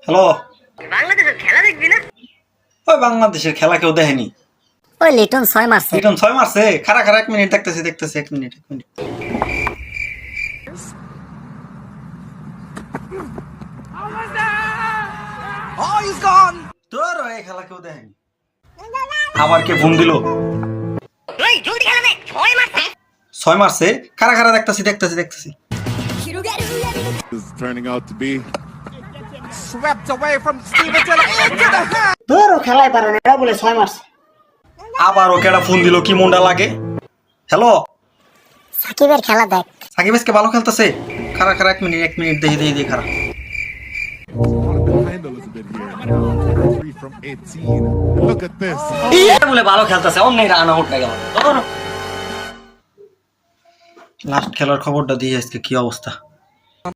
Hello, বাংলাদেশের খেলা দেখবি না? ওই বাংলাদেশের খেলা কেউ দেখেনি। ওই লিটন 6 মারছে। লিটন 6 মারছে। খারা খারা 1 মিনিট দেখতেছি 1 মিনিট। তোর ওই খেলা কেউ দেখেনি। আবার কে ফোন দিল? ওই জলদি খেলা দেখ, 6 মারছে। 6 মারছে। খারা খারা দেখতেছি। Is turning out to be swept away from Steven Taylor into the hand. তোর খেলায় পারে না, এটা বলে 6 মারছে। আবার ওকে একটা ফোন দিল, কি মনটা লাগে। হ্যালো, সাকিবের খেলা দেখ। সাকিব আজকে ভালো খেলতেছে। খারা খারা 1 মিনিট দেখি খারা। Behind a little bit here. 3 from 18. Look at this. বলে ভালো খেলতেছে, অন্য রান আউট হয়ে গেল। লাস্ট খেলার খবরটা দিয়ে আজকে কি অবস্থা।